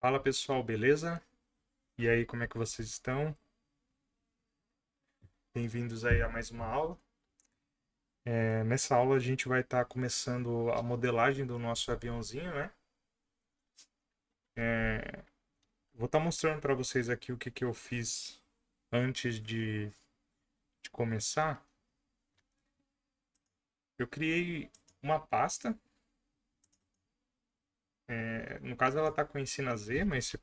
Fala pessoal, beleza? E aí, como é que vocês estão? Bem-vindos aí a mais uma aula. Nessa aula a gente vai estar começando a modelagem do nosso aviãozinho, né? Vou estar mostrando para vocês aqui o que eu fiz antes de começar. Eu criei uma pasta, no caso ela está com Ensina Z, mas você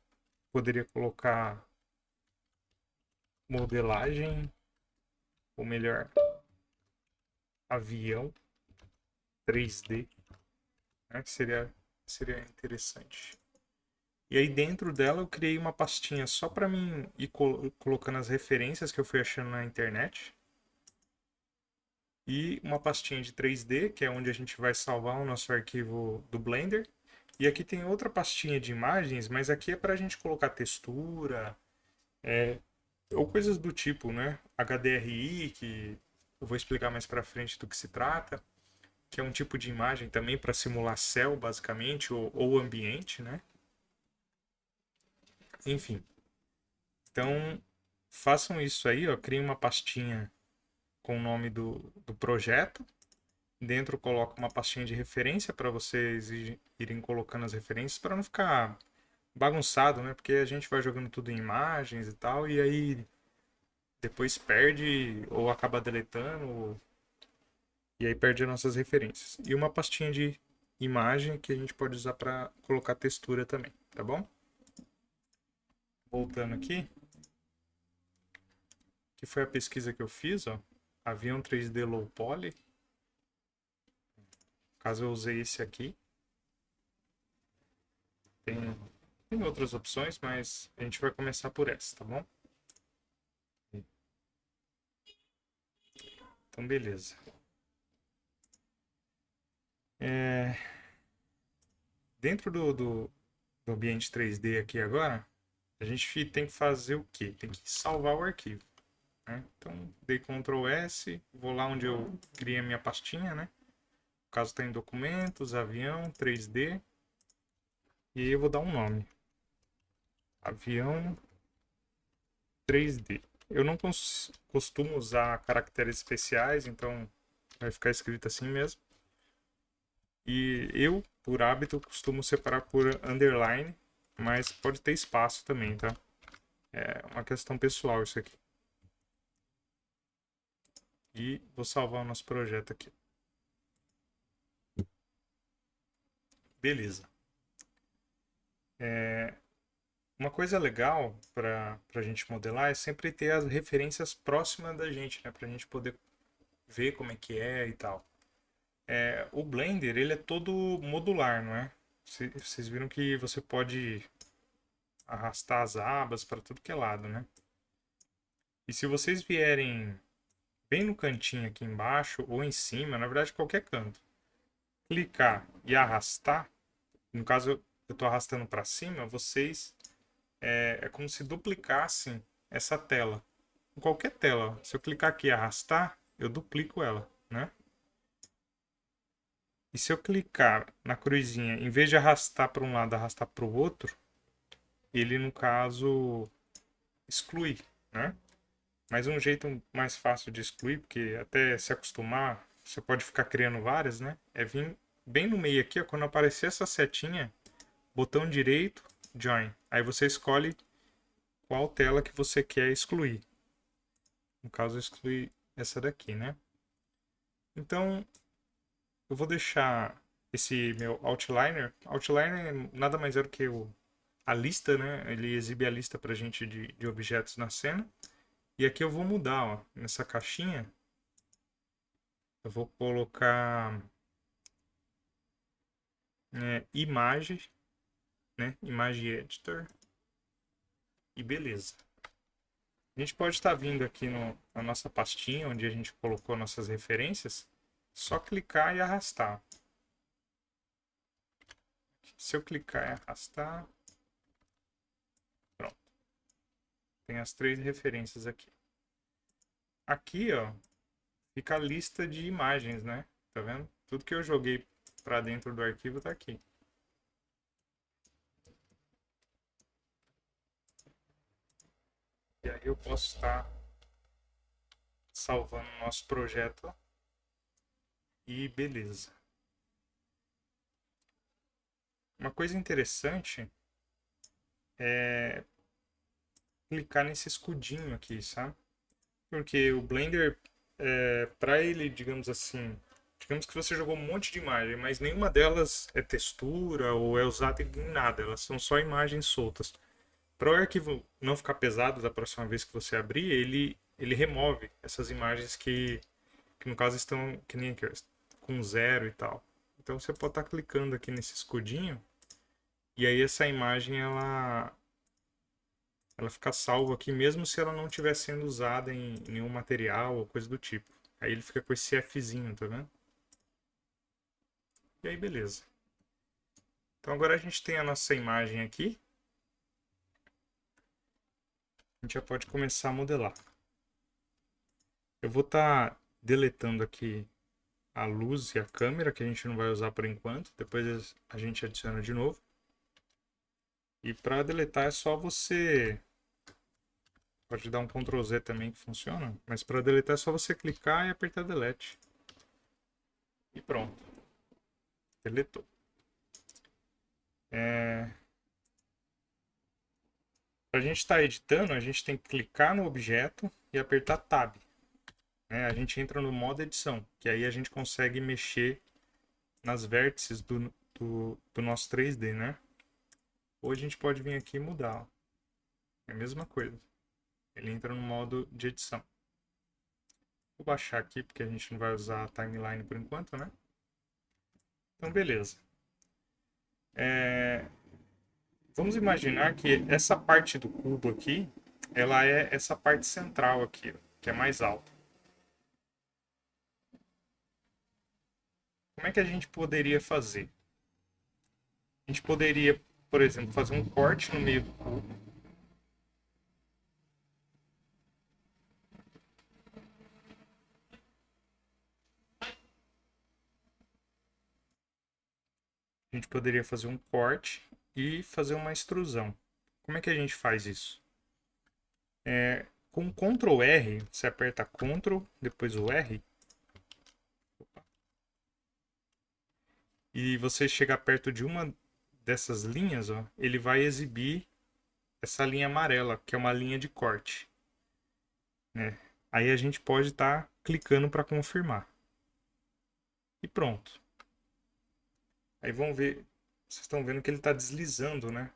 poderia colocar modelagem, ou melhor, avião 3D, né? Que seria interessante. E aí dentro dela eu criei uma pastinha só para mim ir colocando as referências que eu fui achando na internet. E uma pastinha de 3D, que é onde a gente vai salvar o nosso arquivo do Blender. E aqui tem outra pastinha de imagens, mas aqui é para a gente colocar textura, ou coisas do tipo, né? HDRI, que eu vou explicar mais para frente do que se trata, que é um tipo de imagem também para simular céu, basicamente, ou ambiente, né? Enfim, então façam isso aí, ó, criem uma pastinha com o nome do projeto. Dentro coloco uma pastinha de referência para vocês irem colocando as referências para não ficar bagunçado, né? Porque a gente vai jogando tudo em imagens e tal, e aí depois perde ou acaba deletando, e aí perde as nossas referências. E uma pastinha de imagem que a gente pode usar para colocar textura também, tá bom? Voltando aqui, que foi a pesquisa que eu fiz, ó. Avião 3D Low Poly. Caso eu usei esse aqui, tem, tem outras opções, mas a gente vai começar por essa, tá bom? Então, beleza. É, dentro do ambiente 3D aqui agora, a gente tem que fazer o quê? Tem que salvar o arquivo, né? Então, dei Ctrl S, vou lá onde eu criei a minha pastinha, né? No caso, está em documentos, avião, 3D, e aí eu vou dar um nome. Avião 3D. Eu não costumo usar caracteres especiais, então vai ficar escrito assim mesmo. E eu, por hábito, costumo separar por underline, mas pode ter espaço também, tá? É uma questão pessoal isso aqui. E vou salvar o nosso projeto aqui. Beleza. Uma coisa legal para a gente modelar é sempre ter as referências próximas da gente, né? Para a gente poder ver como é que é e tal. O Blender, ele é todo modular, não é? Vocês viram que você pode arrastar as abas para tudo que é lado, né? E se vocês vierem bem no cantinho aqui embaixo ou em cima, na verdade qualquer canto, clicar e arrastar, no caso eu estou arrastando para cima, vocês é como se duplicassem essa tela. Em qualquer tela, se eu clicar aqui e arrastar, eu duplico ela, né? E se eu clicar na cruzinha, em vez de arrastar para um lado, arrastar para o outro, ele no caso exclui, né? Mas um jeito mais fácil de excluir, porque até se acostumar, você pode ficar criando várias, né? É vir bem no meio aqui, ó, quando aparecer essa setinha, botão direito, join. Aí você escolhe qual tela que você quer excluir. No caso, eu excluí essa daqui, né? Então, eu vou deixar esse meu outliner. Outliner nada mais é do que a lista, né? Ele exibe a lista pra gente de objetos na cena. E aqui eu vou mudar, ó, nessa caixinha. Eu vou colocar imagem, né? Imagem editor e beleza. A gente pode estar vindo aqui na nossa pastinha onde a gente colocou nossas referências, só clicar e arrastar. Se eu clicar e arrastar, pronto. Tem as três referências aqui. Aqui, ó, fica a lista de imagens, né? Tá vendo? Tudo que eu joguei para dentro do arquivo tá aqui. Aí eu posso estar salvando o nosso projeto e beleza. Uma coisa interessante é clicar nesse escudinho aqui, sabe? Porque o Blender, para ele, digamos assim, digamos que você jogou um monte de imagem, mas nenhuma delas é textura ou é usada em nada, elas são só imagens soltas. Para o arquivo não ficar pesado da próxima vez que você abrir, ele remove essas imagens que no caso estão que nem aqui, ó, com zero e tal. Então você pode estar clicando aqui nesse escudinho e aí essa imagem ela fica salva aqui mesmo se ela não estiver sendo usada em nenhum material ou coisa do tipo. Aí ele fica com esse Fzinho, tá vendo? E aí beleza. Então agora a gente tem a nossa imagem aqui. A gente já pode começar a modelar. Eu vou estar deletando aqui a luz e a câmera, que a gente não vai usar por enquanto. Depois a gente adiciona de novo. E para deletar é só você... Pode dar um Ctrl Z também que funciona. Mas para deletar é só você clicar e apertar Delete. E pronto. Deletou. Para a gente estar editando, a gente tem que clicar no objeto e apertar Tab. Né? A gente entra no modo edição, que aí a gente consegue mexer nas vértices do nosso 3D, né? Ou a gente pode vir aqui e mudar. Ó. É a mesma coisa. Ele entra no modo de edição. Vou baixar aqui porque a gente não vai usar a timeline por enquanto, né? Então, beleza. Vamos imaginar que essa parte do cubo aqui, ela é essa parte central aqui, ó, que é mais alta. Como é que a gente poderia fazer? A gente poderia, por exemplo, fazer um corte no meio do cubo. A gente poderia fazer um corte e fazer uma extrusão. Como é que a gente faz isso? Com Ctrl R, você aperta Ctrl, depois o R, e você chega perto de uma dessas linhas, ó, ele vai exibir essa linha amarela, que é uma linha de corte. Né? Aí a gente pode estar clicando para confirmar. E pronto. Aí vão ver, vocês estão vendo que ele está deslizando, né?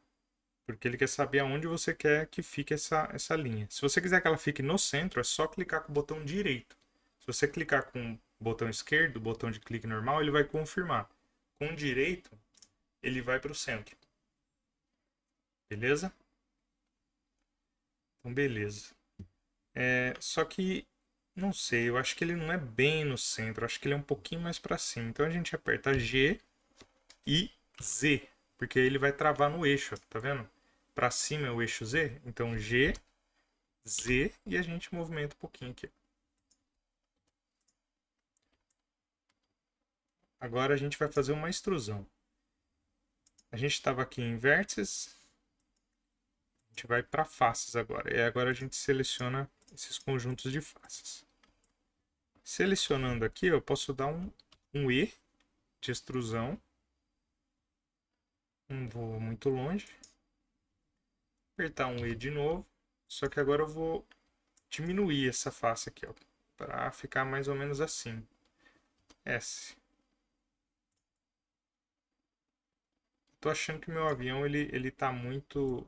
Porque ele quer saber aonde você quer que fique essa linha. Se você quiser que ela fique no centro, é só clicar com o botão direito. Se você clicar com o botão esquerdo, o botão de clique normal, ele vai confirmar. Com o direito, ele vai para o centro. Beleza? Então, beleza. Só que, não sei, eu acho que ele não é bem no centro. Eu acho que ele é um pouquinho mais para cima. Então, a gente aperta G e Z. Porque ele vai travar no eixo, tá vendo? Para cima é o eixo Z. Então, G, Z e a gente movimenta um pouquinho aqui. Agora a gente vai fazer uma extrusão. A gente estava aqui em vértices. A gente vai para faces agora. E agora a gente seleciona esses conjuntos de faces. Selecionando aqui, eu posso dar um E de extrusão. Não vou muito longe. Apertar um E de novo. Só que agora eu vou diminuir essa face aqui, para ficar mais ou menos assim. S. Tô achando que meu avião ele tá muito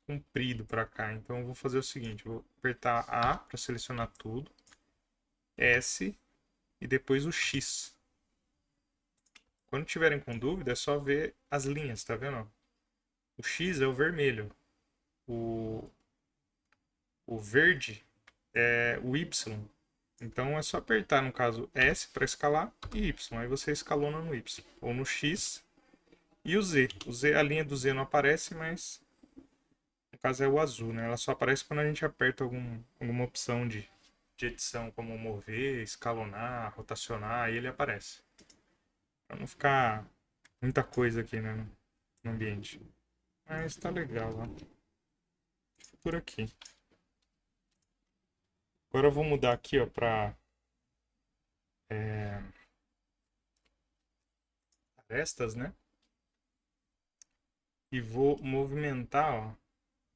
comprido para cá, então eu vou fazer o seguinte, vou apertar A para selecionar tudo, S e depois o X. Quando tiverem com dúvida, é só ver as linhas, tá vendo? O X é o vermelho, o, o verde é o Y. Então é só apertar, no caso, S para escalar e Y. Aí você escalona no Y. Ou no X e o Z. O Z, a linha do Z não aparece, mas no caso é o azul, né? Ela só aparece quando a gente aperta alguma opção de edição, como mover, escalonar, rotacionar, aí ele aparece. Pra não ficar muita coisa aqui, né, no ambiente. Mas tá legal, ó. Fica por aqui. Agora eu vou mudar aqui, ó, para arestas, né? E vou movimentar, ó.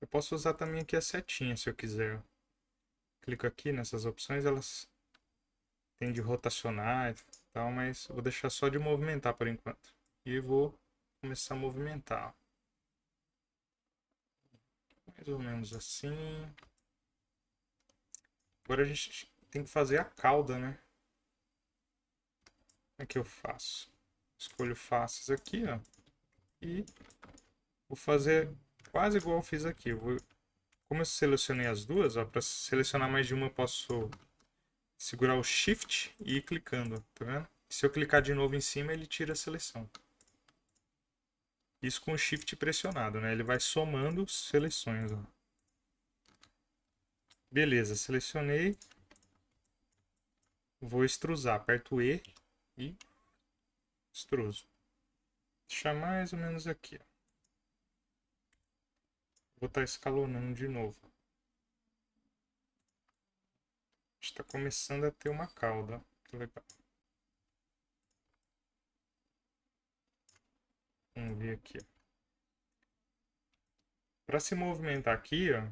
Eu posso usar também aqui a setinha, se eu quiser. Clico aqui nessas opções, elas têm de rotacionar e tal, mas eu vou deixar só de movimentar por enquanto. E vou começar a movimentar. Mais ou menos assim. Agora a gente tem que fazer a cauda, né? Como é que eu faço? Escolho faces aqui, ó. E vou fazer quase igual eu fiz aqui. Como eu selecionei as duas, ó, para selecionar mais de uma eu posso segurar o Shift e ir clicando, tá vendo? Se eu clicar de novo em cima, ele tira a seleção. Isso com o Shift pressionado, né? Ele vai somando seleções, ó. Beleza, selecionei. Vou extrusar. Aperto E e extruso. Deixar mais ou menos aqui, ó. Vou estar escalonando de novo. Está começando a ter uma cauda. Que legal. Vamos ver aqui, ó. Para se movimentar aqui, ó,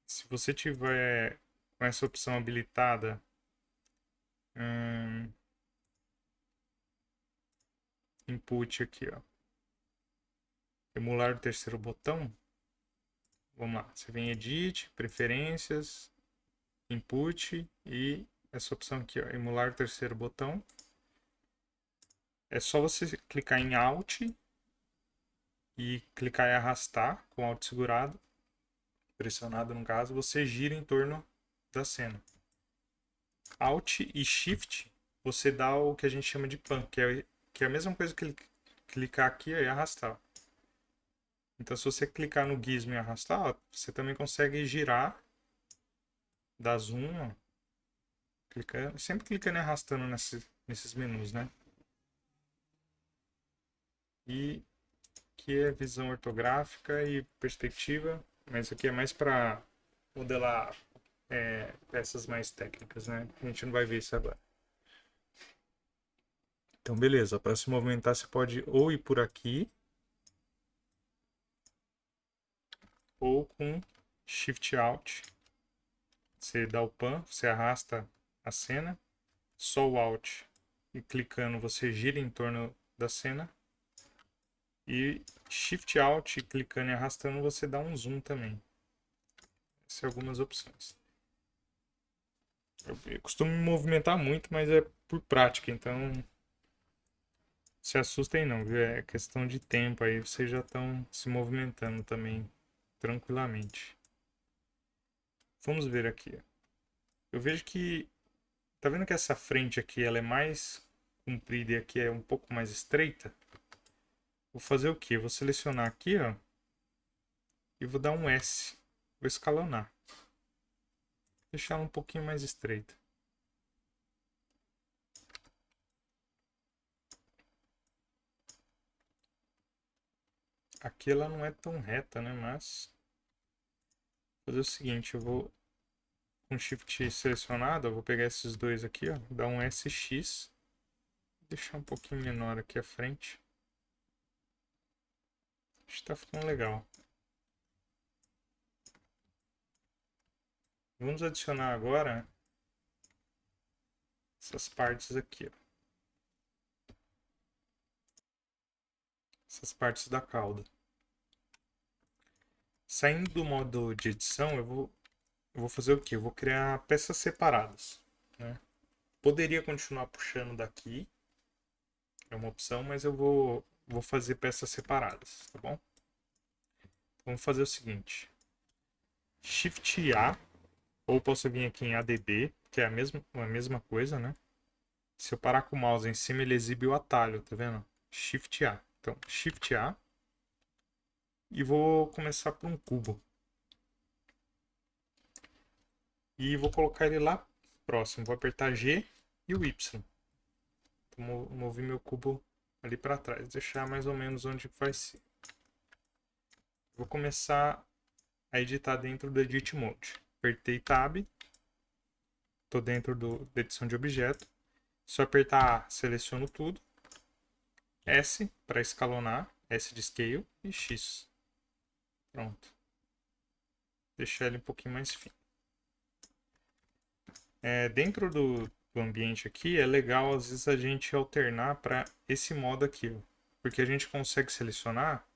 se você tiver com essa opção habilitada, input aqui, ó, emular o terceiro botão. Vamos lá, você vem em Edit, Preferências, Input e essa opção aqui, ó, emular o terceiro botão. É só você clicar em Alt e clicar em arrastar com Alt segurado, pressionado no caso, você gira em torno da cena. Alt e Shift, você dá o que a gente chama de Pan, que é a mesma coisa que clicar aqui e arrastar. Então, se você clicar no gizmo e arrastar, ó, você também consegue girar, dar zoom, ó, clicando, sempre clicando e arrastando nesses menus, né? E aqui é visão ortográfica e perspectiva, mas aqui é mais para modelar peças mais técnicas, né? A gente não vai ver isso agora. Então, beleza. Para se movimentar, você pode ou ir por aqui, ou com Shift Alt. Você dá o pan, você arrasta a cena, só o Alt e clicando você gira em torno da cena. E Shift Alt, clicando e arrastando, você dá um zoom também. Essas são algumas opções. Eu costumo me movimentar muito, mas é por prática, então se assustem não, viu? É questão de tempo aí, vocês já estão se movimentando também tranquilamente. Vamos ver aqui. Eu vejo que, tá vendo que essa frente aqui ela é mais comprida e aqui é um pouco mais estreita? Vou fazer o quê? Vou selecionar aqui, ó, e vou dar um S. Vou escalonar. Deixar ela um pouquinho mais estreita. Aqui ela não é tão reta, né? Mas vou fazer o seguinte, eu vou com Shift selecionado, eu vou pegar esses dois aqui, ó, dar um SX, deixar um pouquinho menor aqui à frente. Acho que tá ficando legal. Vamos adicionar agora essas partes aqui, ó. Essas partes da cauda. Saindo do modo de edição, eu vou fazer o quê? Eu vou criar peças separadas, né? Poderia continuar puxando daqui, é uma opção, mas eu vou fazer peças separadas, tá bom? Vamos fazer o seguinte. Shift A, ou posso vir aqui em ADB, que é a mesma coisa, né? Se eu parar com o mouse em cima, ele exibe o atalho, tá vendo? Shift A. Então, Shift A. E vou começar por um cubo. E vou colocar ele lá próximo. Vou apertar G e o Y. Então, movi meu cubo ali para trás. Deixar mais ou menos onde vai ser. Vou começar a editar dentro do Edit Mode. Apertei Tab. estou dentro da edição de objeto. Só apertar A, seleciono tudo. S para escalonar, S de scale e X. Pronto. Deixar ele um pouquinho mais fino. Dentro do ambiente aqui, é legal às vezes a gente alternar para esse modo aqui, ó, porque a gente consegue selecionar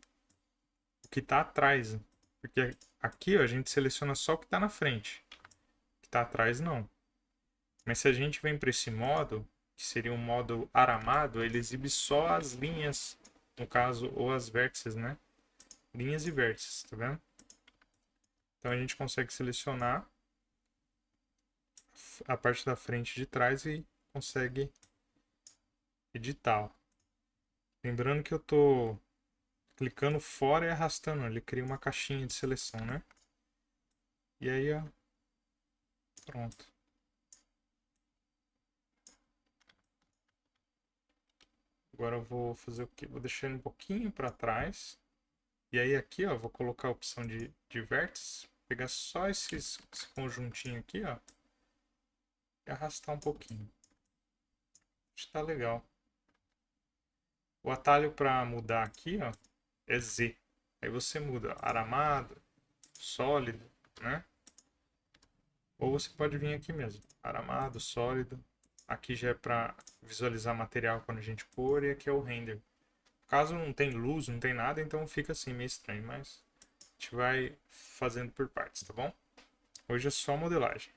o que está atrás. Né? Porque aqui ó, a gente seleciona só o que está na frente, o que está atrás não. Mas se a gente vem para esse modo, que seria um modo aramado, ele exibe só as linhas, no caso, ou as vértices, né? Linhas e vértices, tá vendo? Então a gente consegue selecionar a parte da frente e de trás e consegue editar. Ó. Lembrando que eu tô clicando fora e arrastando, ele cria uma caixinha de seleção, né? E aí, ó, pronto. Agora eu vou fazer o quê? Vou deixar ele um pouquinho para trás. E aí aqui, ó, vou colocar a opção de vértices, pegar só esse conjuntinho aqui, ó, e arrastar um pouquinho. Está legal. O atalho para mudar aqui, ó, é Z. Aí você muda aramado, sólido, né? Ou você pode vir aqui mesmo, aramado, sólido. Aqui já é para visualizar material quando a gente pôr e aqui é o render. Caso não tem luz, não tem nada, então fica assim meio estranho, mas a gente vai fazendo por partes, tá bom? Hoje é só modelagem.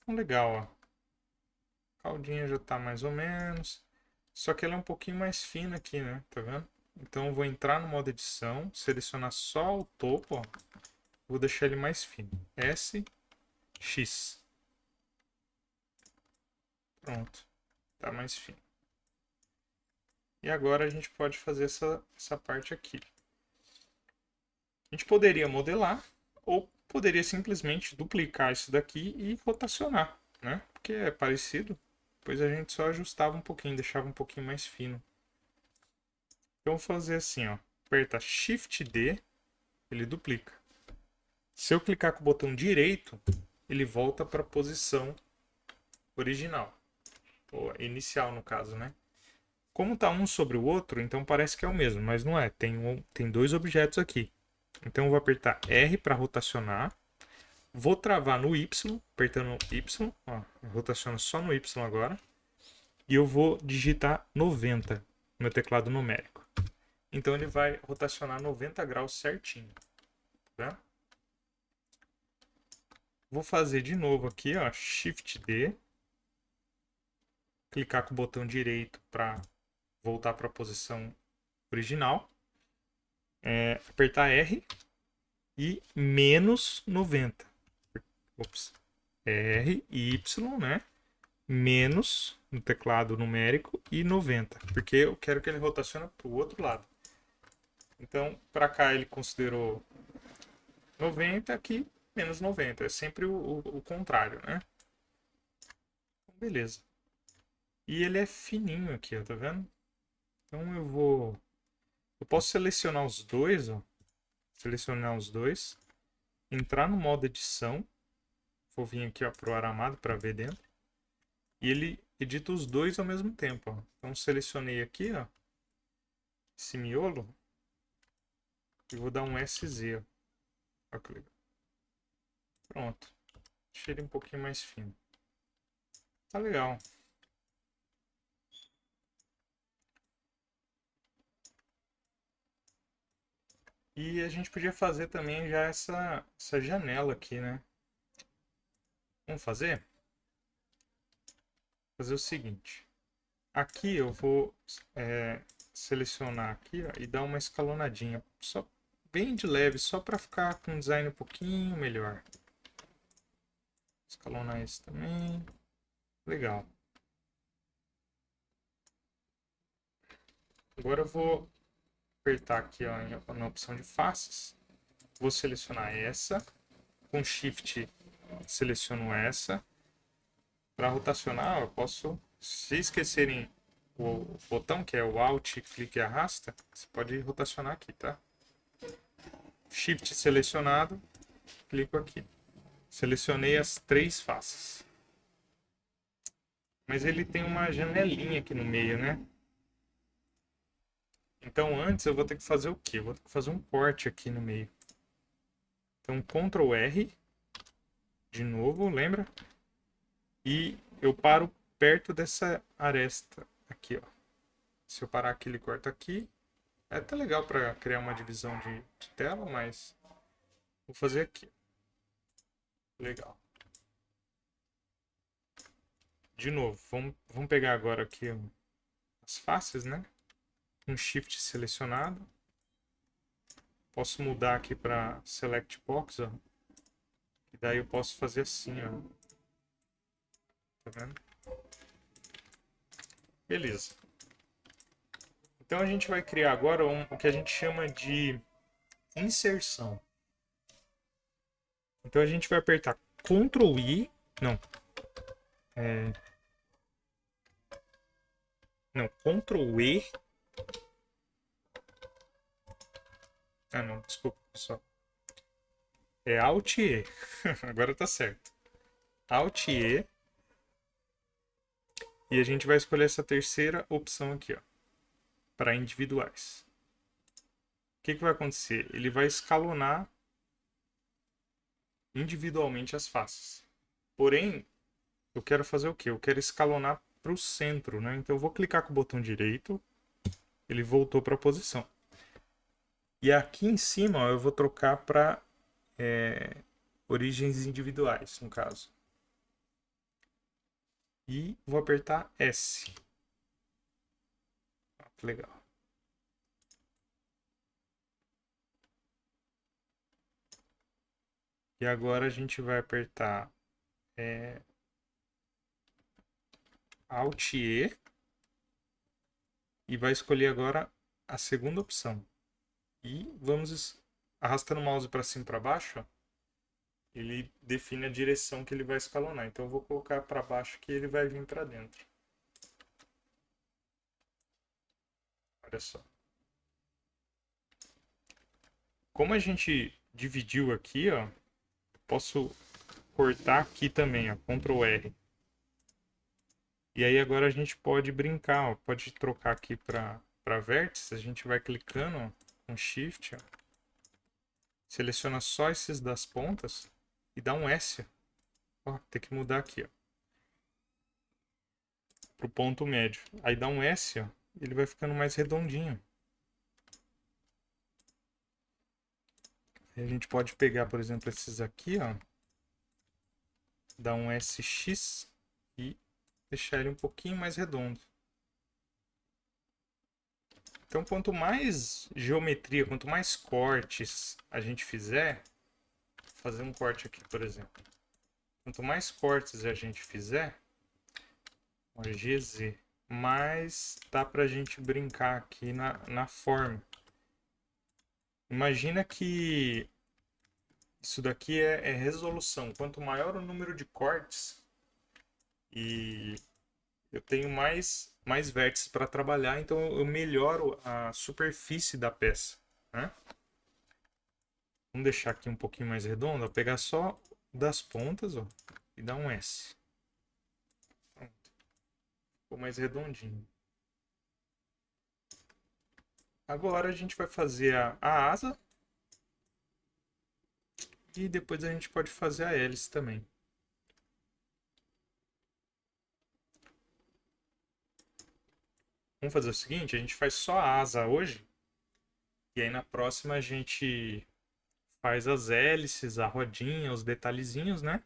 Então legal, ó. A caldinha já tá mais ou menos. Só que ela é um pouquinho mais fina aqui, né? Tá vendo? Então eu vou entrar no modo edição, selecionar só o topo, ó. Vou deixar ele mais fino. S, X. Pronto. Tá mais fino. E agora a gente pode fazer essa parte aqui. A gente poderia modelar ou poderia simplesmente duplicar isso daqui e rotacionar, né? Porque é parecido. Depois a gente só ajustava um pouquinho, deixava um pouquinho mais fino. Então vou fazer assim, ó. Aperta Shift D, ele duplica. Se eu clicar com o botão direito, ele volta para a posição original. Ou inicial, no caso, né? Como está um sobre o outro, então parece que é o mesmo, mas não é. Tem dois objetos aqui. Então eu vou apertar R para rotacionar. Vou travar no Y, apertando Y. Ó, rotaciona só no Y agora. E eu vou digitar 90 no meu teclado numérico. Então ele vai rotacionar 90 graus certinho. Tá? Vou fazer de novo aqui, ó, Shift D. Clicar com o botão direito para voltar para a posição original. Apertar R e menos 90. Ops. R e Y, né? Menos no teclado numérico e 90. Porque eu quero que ele rotacione para o outro lado. Então, para cá ele considerou 90, aqui menos 90. É sempre o contrário, né? Beleza. E ele é fininho aqui, ó, tá vendo? Então eu posso selecionar os dois, ó. Selecionar os dois. Entrar no modo edição. Vou vir aqui, ó, pro aramado para ver dentro. E ele edita os dois ao mesmo tempo, ó. Então selecionei aqui, ó, esse miolo. E vou dar um SZ, ó. Ó que legal. Pronto. Deixei ele um pouquinho mais fino. Tá legal. E a gente podia fazer também já essa janela aqui, né? Vamos fazer? Fazer o seguinte. Aqui eu vou selecionar aqui, ó, e dar uma escalonadinha. Só bem de leve, só para ficar com um design um pouquinho melhor. Escalonar esse também. Legal. Agora eu vou apertar aqui, ó, na opção de faces. Vou selecionar essa. Com Shift seleciono essa. Para rotacionar, eu posso, se esquecerem o botão, que é o Alt, clique e arrasta, você pode rotacionar aqui, tá? Shift selecionado, clico aqui. Selecionei as 3 faces. Mas ele tem uma janelinha aqui no meio, né? Então antes eu vou ter que fazer o quê? Eu vou ter que fazer um corte aqui no meio. Então Ctrl R, de novo, lembra? E eu paro perto dessa aresta aqui, ó. Se eu parar aqui, ele corta aqui. É até legal para criar uma divisão de tela, mas vou fazer aqui. Legal. De novo, vamos pegar agora aqui as faces, né? Um Shift selecionado. Posso mudar aqui para Select Box, ó. E daí eu posso fazer assim, ó. Tá vendo? Beleza. Então a gente vai criar agora o que a gente chama de inserção. Então a gente vai apertar Ctrl I, não, Ctrl E. Ah, não, desculpa, pessoal. É Alt E. Agora tá certo. Alt E. E a gente vai escolher essa terceira opção aqui, ó, para individuais. O que vai acontecer? Ele vai escalonar individualmente as faces. Porém, eu quero fazer o quê? Eu quero escalonar para o centro, né? Então eu vou clicar com o botão direito, ele voltou para a posição. E aqui em cima, ó, eu vou trocar para origens individuais, no caso. E vou apertar S. Que legal. E agora a gente vai apertar Alt E e vai escolher agora a segunda opção. E vamos arrastando o mouse para cima e para baixo, ó, ele define a direção que ele vai escalonar. Então eu vou colocar para baixo que ele vai vir para dentro. Olha só. Como a gente dividiu aqui, ó, posso cortar aqui também, ó, Ctrl R. E aí agora a gente pode brincar, ó, pode trocar aqui para vértice, a gente vai clicando, ó, com Shift, ó, seleciona só esses das pontas e dá um S. Ó, tem que mudar aqui, ó, pro ponto médio. Aí dá um S, ó, ele vai ficando mais redondinho. Aí a gente pode pegar, por exemplo, esses aqui, ó, dar um SX e deixar ele um pouquinho mais redondo. Então, quanto mais geometria, quanto mais cortes a gente fizer, vou fazer um corte aqui, por exemplo. Quanto mais cortes a gente fizer, ó, GZ, mais dá pra gente brincar aqui na forma. Imagina que isso daqui é resolução. Quanto maior o número de cortes, e eu tenho mais vértices para trabalhar, então eu melhoro a superfície da peça, né? Vamos deixar aqui um pouquinho mais redondo, ó, pegar só das pontas, ó, e dar um S. Pronto. Ficou mais redondinho. Agora a gente vai fazer a asa e depois a gente pode fazer a hélice também. Vamos fazer o seguinte, a gente faz só a asa hoje e aí na próxima a gente faz as hélices, a rodinha, os detalhezinhos, né?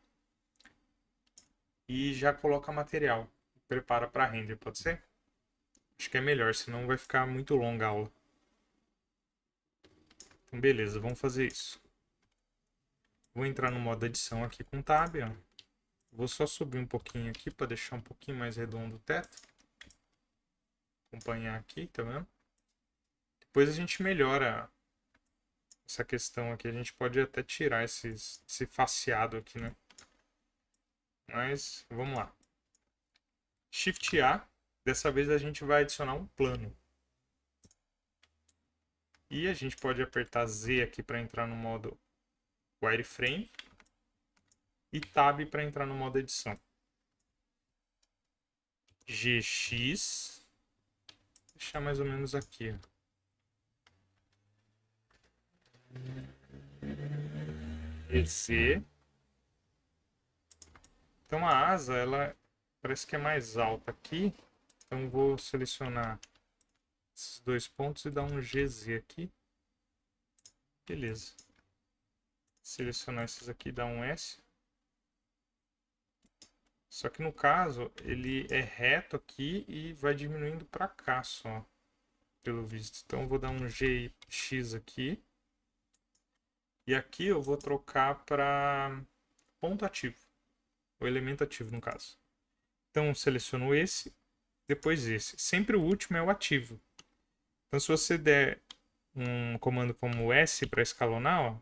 E já coloca material. Prepara para render, pode ser? Acho que é melhor, senão vai ficar muito longa a aula. Então, beleza, vamos fazer isso. Vou entrar no modo edição aqui com Tab, ó. Vou só subir um pouquinho aqui para deixar um pouquinho mais redondo o teto. Acompanhar aqui, tá vendo? Depois a gente melhora essa questão aqui. A gente pode até tirar esse faceado aqui, né? Mas vamos lá. Shift A. Dessa vez a gente vai adicionar um plano. E a gente pode apertar Z aqui para entrar no modo wireframe. e Tab para entrar no modo edição. GX, deixar mais ou menos aqui. EZ. Então a asa, ela parece que é mais alta aqui. Então vou selecionar esses 2 pontos e dar um GZ aqui. Beleza. Selecionar esses aqui e dar um S. Só que no caso, ele é reto aqui e vai diminuindo para cá só, pelo visto. Então eu vou dar um GX aqui. E aqui eu vou trocar para ponto ativo, o elemento ativo no caso. Então seleciono esse, depois esse. Sempre o último é o ativo. Então se você der um comando como S para escalonar, ó,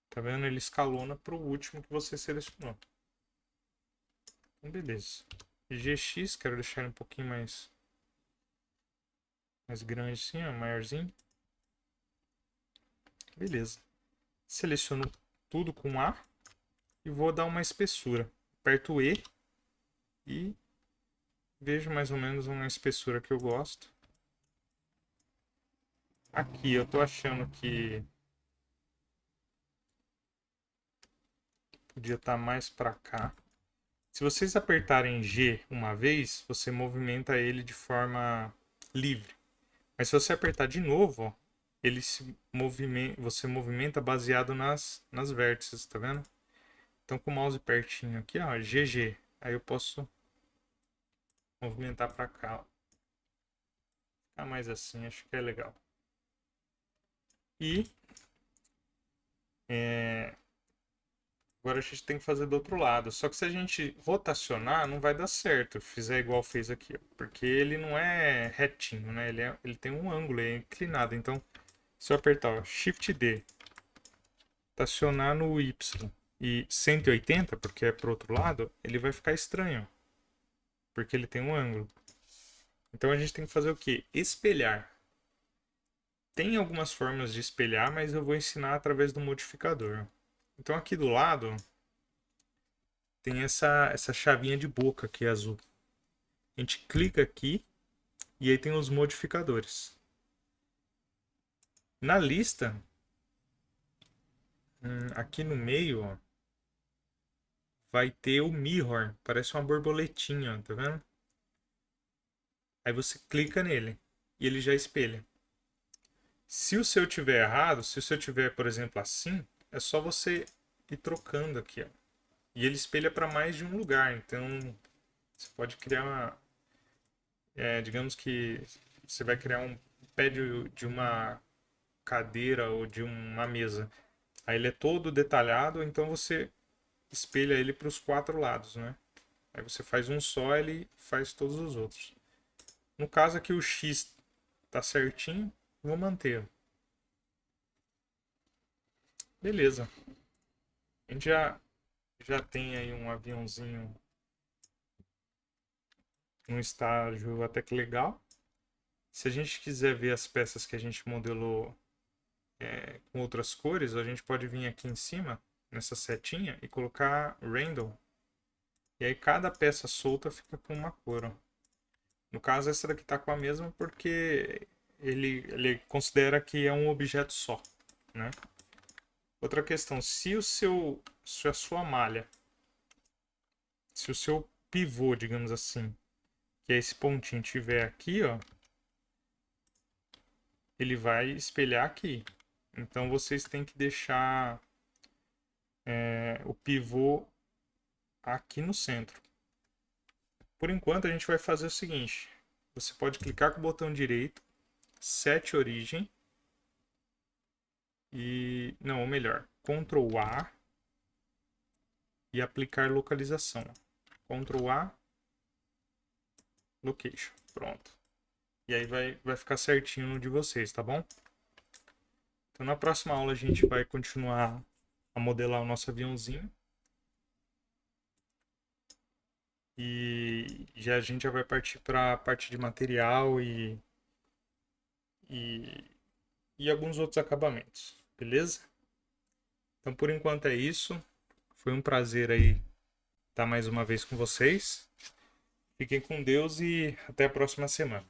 tá vendo? Ele escalona para o último que você selecionou. Então beleza. GX, quero deixar ele um pouquinho mais grande assim, ó, maiorzinho. Beleza. Seleciono tudo com A e vou dar uma espessura. Aperto E e vejo mais ou menos uma espessura que eu gosto. Aqui eu tô achando que podia estar mais para cá. Se vocês apertarem G uma vez, você movimenta ele de forma livre. Mas se você apertar de novo, ó, ele se movimenta, você movimenta baseado nas vértices, tá vendo? Então com o mouse pertinho aqui, ó, GG. Aí eu posso movimentar para cá, ó. Ficar mais assim, acho que é legal. E agora a gente tem que fazer do outro lado. Só que se a gente rotacionar, não vai dar certo. Fizer igual fez aqui, ó, porque ele não é retinho, né? Ele tem um ângulo, é inclinado. Então, se eu apertar ó, Shift D, rotacionar no Y e 180, porque é pro outro lado, ele vai ficar estranho, porque ele tem um ângulo. Então a gente tem que fazer o quê? Espelhar. Tem algumas formas de espelhar, mas eu vou ensinar através do modificador. Então aqui do lado tem essa chavinha de boca aqui azul. A gente clica aqui e aí tem os modificadores. Na lista, aqui no meio, ó, vai ter o mirror, parece uma borboletinha, ó, tá vendo? Aí você clica nele e ele já espelha. Se o seu tiver errado, se o seu tiver, por exemplo, assim, é só você ir trocando aqui, ó. E ele espelha para mais de um lugar. Então, você pode criar uma, digamos que você vai criar um pé de uma cadeira ou de uma mesa. Aí ele é todo detalhado, então você espelha ele para os 4 lados, né? Aí você faz um só, ele faz todos os outros. No caso aqui o X tá certinho, vou manter. Beleza. A gente já tem aí um aviãozinho num estágio até que legal. Se a gente quiser ver as peças que a gente modelou com outras cores, a gente pode vir aqui em cima, nessa setinha, e colocar Random. E aí cada peça solta fica com uma cor. Ó. No caso, essa daqui está com a mesma porque ele considera que é um objeto só. Né? Outra questão, se a sua malha, se o seu pivô, digamos assim, que é esse pontinho, tiver aqui, ó, ele vai espelhar aqui. Então vocês têm que deixar o pivô aqui no centro. Por enquanto a gente vai fazer o seguinte. Você pode clicar com o botão direito, Set Origem, e não, ou melhor, Ctrl A e aplicar localização. Ctrl A, Location. Pronto. E aí vai ficar certinho no de vocês, tá bom? Então na próxima aula a gente vai continuar a modelar o nosso aviãozinho. E já a gente já vai partir para a parte de material e, e alguns outros acabamentos, beleza? Então por enquanto é isso. Foi um prazer aí estar mais uma vez com vocês. Fiquem com Deus e até a próxima semana.